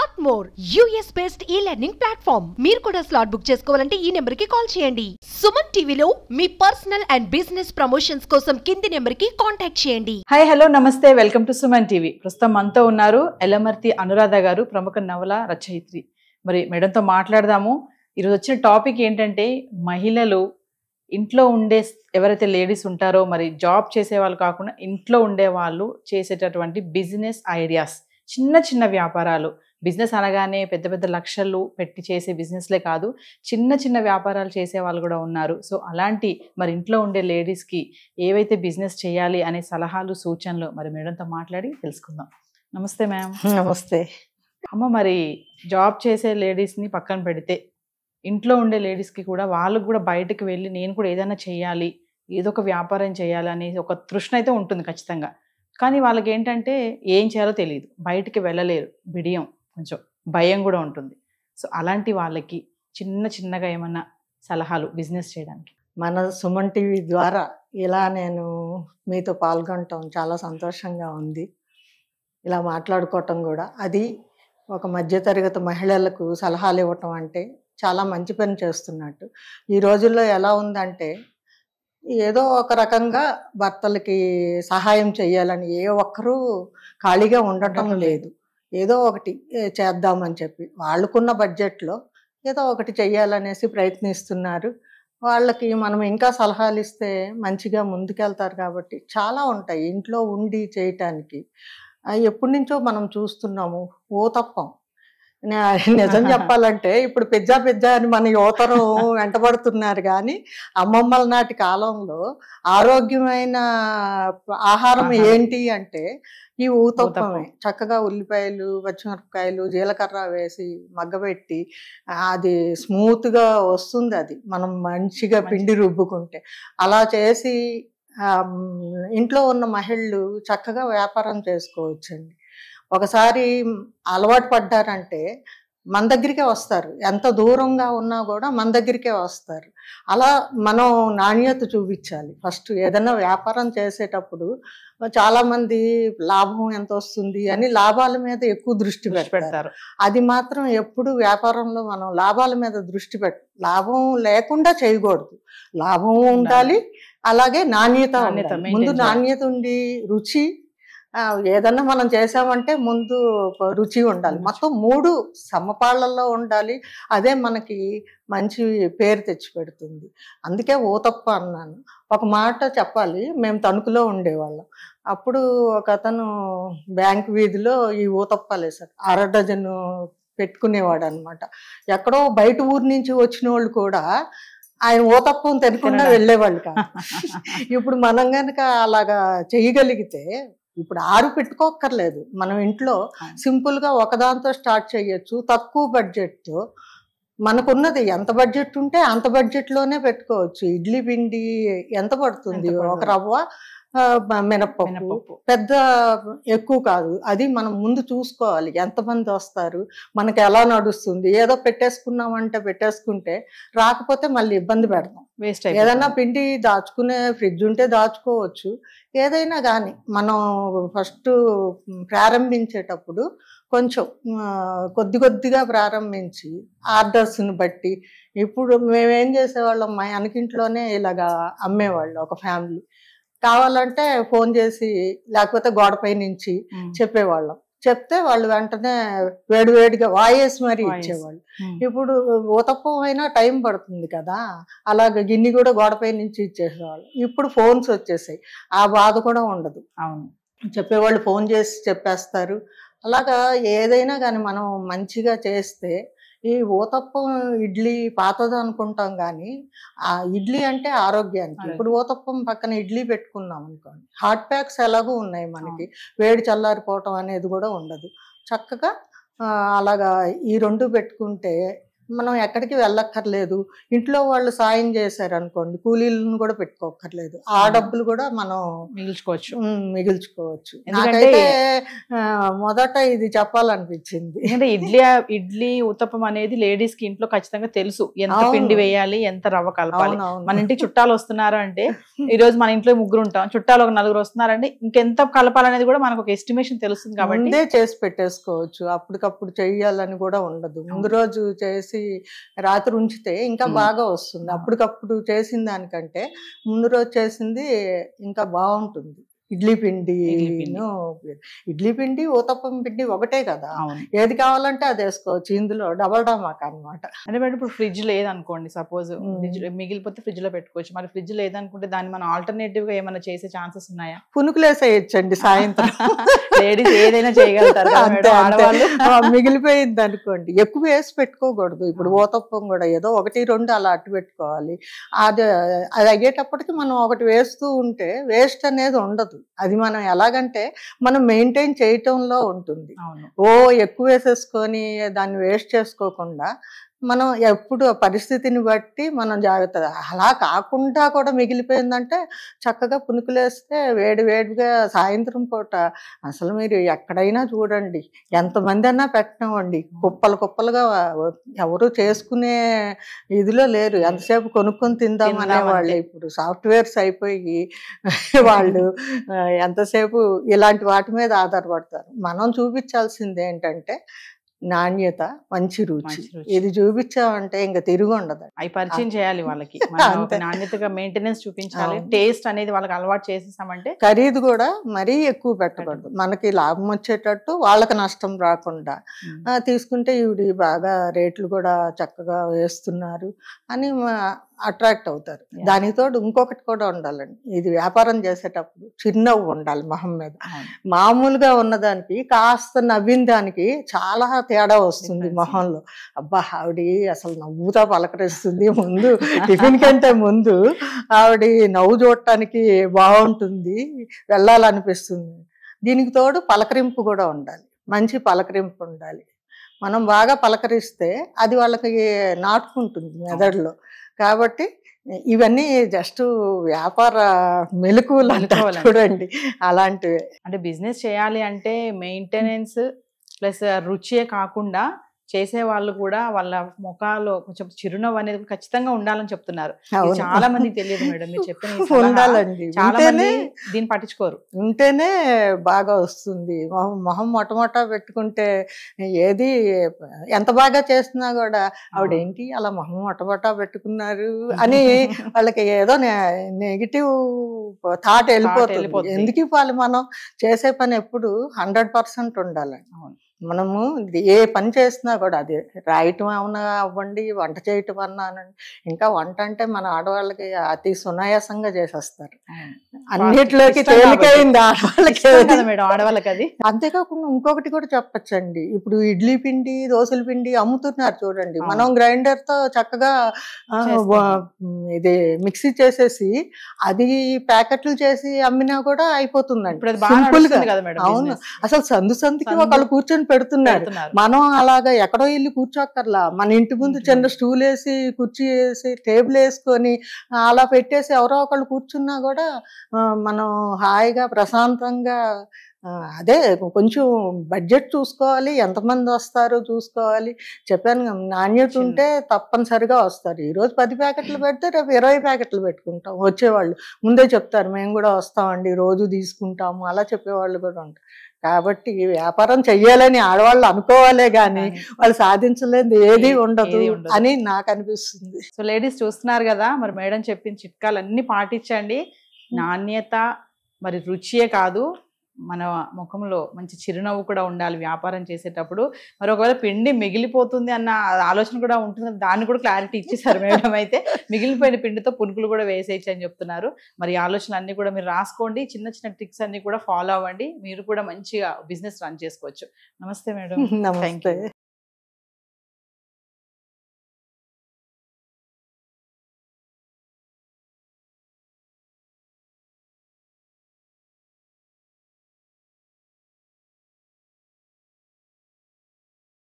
Slot more US based e-learning platform. మీరు కూడా slot book చేసుకోవాలంటే ఈ నెంబర్ కి కాల్ చేయండి. సుమన్ టీవీలో మీ పర్సనల్ అండ్ బిజినెస్ ప్రమోషన్స్ కోసం కింది నెంబర్ కి కాంటాక్ట్ చేయండి. హాయ్ హలో నమస్తే, వెల్కమ్ టు సుమన్ టీవీ. ప్రస్తుతం మనతో ఉన్నారు ఎల్లమర్తి అనురాధ గారు, ప్రముఖ నవల రచయిత్రి. మరి మేడంతో మాట్లాడదాము. ఈరోజు వచ్చిన టాపిక్ ఏంటంటే, మహిళలు ఇంట్లో ఉండే ఎవరైతే లేడీస్ ఉంటారో, మరి జాబ్ చేసే వాళ్ళు కాకుండా ఇంట్లో ఉండే వాళ్ళు చేసేటటువంటి బిజినెస్ ఐడియాస్, చిన్న చిన్న వ్యాపారాలు. బిజినెస్ అనగానే పెద్ద పెద్ద లక్షలు పెట్టి చేసే బిజినెస్లే కాదు, చిన్న చిన్న వ్యాపారాలు చేసే వాళ్ళు కూడా ఉన్నారు. సో అలాంటి మరి ఇంట్లో ఉండే లేడీస్కి ఏవైతే బిజినెస్ చేయాలి అనే సలహాలు, సూచనలు మరి మేడంతో మాట్లాడి తెలుసుకుందాం. నమస్తే మ్యామ్. నమస్తే అమ్మ, మరి జాబ్ చేసే లేడీస్ని పక్కన పెడితే ఇంట్లో ఉండే లేడీస్కి కూడా, వాళ్ళకు కూడా బయటకు వెళ్ళి నేను కూడా ఏదైనా చేయాలి, ఏదో ఒక వ్యాపారం చేయాలి అనే ఒక తృష్ణ అయితే ఉంటుంది ఖచ్చితంగా. కానీ వాళ్ళకి ఏంటంటే ఏం చేయాలో తెలియదు, బయటికి వెళ్ళలేరు, బిడియం, కొంచెం భయం కూడా ఉంటుంది. సో అలాంటి వాళ్ళకి చిన్నగా ఏమన్నా సలహాలు బిజినెస్ చేయడానికి? మన సుమన్ టీవీ ద్వారా ఇలా నేను మీతో పాల్గొనటం చాలా సంతోషంగా ఉంది. ఇలా మాట్లాడుకోవటం కూడా, అది ఒక మధ్యతరగతి మహిళలకు సలహాలు ఇవ్వటం అంటే చాలా మంచి పని చేస్తున్నట్టు. ఈ రోజుల్లో ఎలా ఉందంటే, ఏదో ఒక రకంగా భర్తలకి సహాయం చేయాలని ఏ ఒక్కరూ ఖాళీగా ఉండటం లేదు. ఏదో ఒకటి చేద్దామని చెప్పి వాళ్ళకున్న బడ్జెట్లో ఏదో ఒకటి చెయ్యాలనేసి ప్రయత్నిస్తున్నారు. వాళ్ళకి మనం ఇంకా సలహాలు ఇస్తే మంచిగా ముందుకెళ్తారు. కాబట్టి చాలా ఉంటాయి ఇంట్లో ఉండి చేయటానికి. ఎప్పటి నుంచో మనం చూస్తున్నాము ఊతప్పం. నిజం చెప్పాలంటే ఇప్పుడు పిజ్జా అని మన యువతరం వెంటబడుతున్నారు. కానీ అమ్మమ్మల నాటి కాలంలో ఆరోగ్యమైన ఆహారం ఏంటి అంటే ఈ ఊతప్పమే. చక్కగా ఉల్లిపాయలు, పచ్చిమిరపకాయలు, జీలకర్ర వేసి మగ్గబెట్టి అది స్మూత్గా వస్తుంది. అది మనం మంచిగా పిండి రుబ్బుకుంటే అలా చేసి ఇంట్లో ఉన్న మహిళలు చక్కగా వ్యాపారం చేసుకోవచ్చండి. ఒకసారి అలవాటు పడ్డారంటే మన దగ్గరికే వస్తారు. ఎంత దూరంగా ఉన్నా కూడా మన దగ్గరికే వస్తారు. అలా మనం నాణ్యత చూపించాలి. ఫస్ట్ ఏదైనా వ్యాపారం చేసేటప్పుడు చాలామంది లాభం ఎంత వస్తుంది అని లాభాల మీద ఎక్కువ దృష్టి పెడతారు. అది మాత్రం ఎప్పుడు వ్యాపారంలో మనం లాభాల మీద దృష్టి లాభం లేకుండా చేయకూడదు. లాభం ఉండాలి, అలాగే నాణ్యత. ముందు నాణ్యత ఉండి రుచి, ఏదన్నా మనం చేసామంటే ముందు రుచి ఉండాలి. మొత్తం 3 సమపాళ్లలో ఉండాలి. అదే మనకి మంచి పేరు తెచ్చిపెడుతుంది. అందుకే ఊతప్ప అన్నాను. ఒక మాట చెప్పాలి, మేము తణుకులో ఉండేవాళ్ళం. అప్పుడు ఒక అతను బ్యాంక్ వీధిలో ఈ ఊతప్పాలు వేశారు. 1/2 డజను పెట్టుకునేవాడు అనమాట. ఎక్కడో బయట ఊరు నుంచి వచ్చిన వాళ్ళు కూడా ఆయన ఊతప్పం తినకుండా వెళ్ళేవాళ్ళు కాదు. ఇప్పుడు మనం కనుక అలాగా చేయగలిగితే, ఇప్పుడు 6 పెట్టుకోక్కర్లేదు. మనం ఇంట్లో సింపుల్గా ఒకదాంతో స్టార్ట్ చేయొచ్చు. తక్కువ బడ్జెట్తో మనకున్నది ఎంత బడ్జెట్ ఉంటే అంత బడ్జెట్లోనే పెట్టుకోవచ్చు. ఇడ్లీ పిండి ఎంత పడుతుంది? ఒక రవ్వ మినపప్పు, పెద్ద ఎక్కువ కాదు. అది మనం ముందు చూసుకోవాలి. ఎంతమంది వస్తారు, మనకి ఎలా నడుస్తుంది. ఏదో పెట్టేసుకున్నామంటే పెట్టేసుకుంటే రాకపోతే మళ్ళీ ఇబ్బంది పెడతాం. వేస్ట్. ఏదైనా పిండి దాచుకునే ఫ్రిడ్జ్ ఉంటే దాచుకోవచ్చు. ఏదైనా కానీ మనం ఫస్ట్ ప్రారంభించేటప్పుడు కొంచెం కొద్దిగా ప్రారంభించి ఆర్డర్స్ని బట్టి. ఇప్పుడు మేమేం చేసేవాళ్ళం, మా వెనకింట్లోనే ఇలాగా అమ్మేవాళ్ళు ఒక ఫ్యామిలీ. కావాలంటే ఫోన్ చేసి లేకపోతే గోడపై నుంచి చెప్పేవాళ్ళం. చెప్తే వాళ్ళు వెంటనే వేడిగా వాయేసి మరీ ఇచ్చేవాళ్ళు. ఇప్పుడు ఊతప్పం అయినా టైం పడుతుంది కదా, అలాగే గిన్నె కూడా గోడపై నుంచి ఇచ్చేసేవాళ్ళు. ఇప్పుడు ఫోన్స్ వచ్చేసాయి, ఆ బాధ కూడా ఉండదు. అవును, చెప్పేవాళ్ళు ఫోన్ చేసి చెప్పేస్తారు. అలాగా ఏదైనా కానీ మనం మంచిగా చేస్తే, ఈ ఊతప్పం ఇడ్లీ పాతది అనుకుంటాం కానీ ఆ ఇడ్లీ అంటే ఆరోగ్యానికి. ఇప్పుడు ఊతప్పం పక్కన ఇడ్లీ పెట్టుకున్నాం అనుకోండి, హాట్ ప్యాక్స్ ఎలాగూ ఉన్నాయి మనకి, వేడి చల్లారిపోవటం అనేది కూడా ఉండదు. చక్కగా అలాగా ఈ 2 పెట్టుకుంటే మనం ఎక్కడికి వెళ్ళక్కర్లేదు. ఇంట్లో వాళ్ళు సాయం చేశారు అనుకోండి, కూలీలను కూడా పెట్టుకోక్కర్లేదు. ఆ డబ్బులు కూడా మనం మిగిల్చుకోవచ్చు. మిగిల్చుకోవచ్చు. ఎందుకంటే నాకైతే మొదట ఇది చెప్పాలనిపించింది. ఎందుకంటే ఇడ్లీ ఉత్తప్పం అనేది లేడీస్ కి ఇంట్లో ఖచ్చితంగా తెలుసు, ఎంత అవును. పిండి వేయాలి, ఎంత రవ్వ కలపాలి. అవునవును. మన ఇంటికి చుట్టాలు వస్తున్నారు అంటే, ఈ రోజు మన ఇంట్లో 3 ఉంటాం, చుట్టాలు ఒక 4 వస్తున్నారంటే ఇంకెంత కలపాలనేది కూడా మనకు ఒక ఎస్టిమేషన్ తెలుస్తుంది కాబట్టి ముందే చేసి పెట్టేసుకోవచ్చు. అప్పటికప్పుడు చెయ్యాలని కూడా ఉండదు. ముందు రోజు చేసి రాత్రి ఉంచితే ఇంకా బాగా వస్తుంది. అప్పటికప్పుడు చేసిన దానికంటే ముందు రోజు చేసింది ఇంకా బాగుంటుంది. ఇడ్లీ పిండి ఊతప్పం పిండి ఒకటే కదా, అవును. ఏది కావాలంటే అది వేసుకోవచ్చు. ఇందులో డబల్ డామాక్ అనమాట. అంటే మేడం ఇప్పుడు ఫ్రిడ్జ్ లేదనుకోండి, సపోజ్ మిగిలిపోతే ఫ్రిడ్జ్ లో పెట్టుకోవచ్చు. మరి ఫ్రిడ్జ్ లేదనుకుంటే దాన్ని మనం ఆల్టర్నేటివ్ గా ఏమైనా చేసే ఛాన్సెస్ ఉన్నాయా? పునుకులేసేయచ్చండి సాయంత్రం. లేడీస్ ఏదైనా చేయగలుగుతారు కదా అంతే, మేడం, ఆడవాళ్ళు. మిగిలిపోయింది అనుకోండి, ఎక్కువ వేసి పెట్టుకోకూడదు. ఇప్పుడు ఊతప్పం కూడా ఏదో 1-2 అలా అట్టు పెట్టుకోవాలి. అది అయ్యేటప్పటికి మనం ఒకటి వేస్తూ ఉంటే వేస్ట్ అనేది ఉండదు. అది మనం ఎలాగంటే మనం మెయింటైన్ చేయటంలో ఉంటుంది. ఎక్కువ వేసేసుకొని దాన్ని వేస్ట్ చేసుకోకుండా మనం ఎప్పుడు పరిస్థితిని బట్టి మనం జాగ్రత్తగా, అలా కాకుండా కూడా మిగిలిపోయిందంటే చక్కగా పునుకులేస్తే వేడిగా సాయంత్రం పూట అసలు మీరు ఎక్కడైనా చూడండి, ఎంతమంది అన్నా పెట్టినామండి, కుప్పలుగా ఎవరు చేసుకునే ఇదిలో లేరు. ఎంతసేపు కొనుక్కొని తిందాం అనేవాళ్ళు. ఇప్పుడు సాఫ్ట్వేర్స్ అయిపోయి వాళ్ళు ఎంతసేపు ఇలాంటి వాటి మీద ఆధారపడతారు. మనం చూపించాల్సింది ఏంటంటే నాణ్యత, మంచి రుచి. ఇది చూపించామంటే ఇంకా తిరుగు ఉండదు. అవి పరిచయం చేయాలి వాళ్ళకి, నాణ్యతగా మెయింటెనెన్స్ చూపించాలి. టేస్ట్ అనేది వాళ్ళకి అలవాటు చేసేసామంటే ఖరీదు కూడా మరీ ఎక్కువ పెట్టకూడదు. మనకి లాభం వచ్చేటట్టు, వాళ్ళకి నష్టం రాకుండా తీసుకుంటే ఈవిడ బాగా రేట్లు కూడా చక్కగా వేస్తున్నారు అని అట్రాక్ట్ అవుతారు. దానికి తోడు ఇంకొకటి కూడా ఉండాలండి, ఇది వ్యాపారం చేసేటప్పుడు చిరునవ్వు ఉండాలి మొహం మీద. మామూలుగా ఉన్నదానికి కాస్త నవ్విన దానికి చాలా తేడా వస్తుంది మొహంలో. అబ్బా ఆవిడ అసలు నవ్వుతా పలకరిస్తుంది, ముందు టిఫిన్ కంటే ముందు ఆవిడ నవ్వు చూడటానికి బాగుంటుంది, వెళ్ళాలనిపిస్తుంది. దీనికి తోడు పలకరింపు కూడా ఉండాలి, మంచి పలకరింపు ఉండాలి. మనం బాగా పలకరిస్తే అది వాళ్ళకి నాటుకుంటుంది మెదడులో. కాబట్టి ఇవన్నీ జస్ట్ వ్యాపార మెలకువలు అంటారు చూడండి, అలాంటివి. అంటే బిజినెస్ చేయాలి అంటే మెయింటెనెన్స్ ప్లస్ రుచే కాకుండా చేసే వాళ్ళు కూడా వాళ్ళ ముఖాల్లో కొంచెం చిరునవ్వు అనేది ఖచ్చితంగా ఉండాలని చెప్తున్నారు. చాలా మందికి తెలియదు మేడం, మీరు చెప్పిన ఉండాలండి. చాలా మంది దీన్ని పట్టించుకోరు. ఉంటేనే బాగా వస్తుంది. మొహం మొట్టమొట్ట పెట్టుకుంటే ఏది ఎంత బాగా చేస్తున్నా కూడా ఆవిడేంటి అలా మొహం మొట్టమొట్ట పెట్టుకున్నారు అని వాళ్ళకి ఏదో నెగిటివ్ థాట్ వెళ్ళిపోతుంది. ఎందుకు ఇవ్వాలి? మనం చేసే పని ఎప్పుడు 100% ఉండాలండి. మనము ఏ పని చేసినా కూడా, అది రాయటం ఏమన్నా అవ్వండి, వంట చేయటం అన్నా అనండి. ఇంకా వంట అంటే మన ఆడవాళ్ళకి అతి సునాయాసంగా చేసేస్తారు. అన్నిట్లోకి తేలికైంది ఆడవాళ్ళకి అది. అంతేకాకుండా ఇంకొకటి కూడా చెప్పచ్చండి, ఇప్పుడు ఇడ్లీ పిండి, దోశల పిండి అమ్ముతున్నారు చూడండి. మనం గ్రైండర్ తో చక్కగా ఇది మిక్సీ చేసేసి అది ప్యాకెట్లు చేసి అమ్మినా కూడా అయిపోతుందండి సింపుల్ గా. అవును, అసలు సందుకి ఒకళ్ళు కూర్చొని పెడుతున్నారు. మనం అలాగా ఎక్కడో వెళ్ళి కూర్చోక్కర్లా, మన ఇంటి ముందు చిన్న స్టూల్ వేసి, కుర్చీ వేసి, టేబుల్ వేసుకొని అలా పెట్టేసి ఎవరో ఒకళ్ళు కూర్చున్నా కూడా మనం హాయిగా ప్రశాంతంగా. అదే కొంచెం బడ్జెట్ చూసుకోవాలి, ఎంతమంది వస్తారో చూసుకోవాలి. చెప్పాను, నాణ్యత ఉంటే తప్పనిసరిగా వస్తారు. ఈరోజు 10 ప్యాకెట్లు పెడితే రేపు 20 ప్యాకెట్లు పెట్టుకుంటాం. వచ్చేవాళ్ళు ముందే చెప్తారు, మేము కూడా వస్తామండి, రోజు తీసుకుంటాము, అలా చెప్పేవాళ్ళు కూడా ఉంటారు. కాబట్టి వ్యాపారం చెయ్యాలని ఆడవాళ్ళు అనుకోవాలే గాని వాళ్ళు సాధించలేదు ఏది ఉండదు అని నాకు అనిపిస్తుంది. సో లేడీస్ చూస్తున్నారు కదా, మరి మేడం చెప్పిన చిట్కాలన్నీ పాటించండి. నాణ్యత మరి రుచియే కాదు, మన ముఖంలో మంచి చిరునవ్వు కూడా ఉండాలి వ్యాపారం చేసేటప్పుడు. మరి ఒకవేళ పిండి మిగిలిపోతుంది అన్న ఆలోచన కూడా ఉంటుంది, దాన్ని కూడా క్లారిటీ ఇచ్చేసారు మేడం. అయితే మిగిలిపోయిన పిండితో పునుకులు కూడా వేసేయచ్చు అని చెప్తున్నారు. మరి ఆలోచనలు అన్ని కూడా మీరు రాసుకోండి, చిన్న చిన్న ట్రిక్స్ అన్ని కూడా ఫాలో అవ్వండి, మీరు కూడా మంచిగా బిజినెస్ రన్ చేసుకోవచ్చు. నమస్తే మేడం. నమస్తే.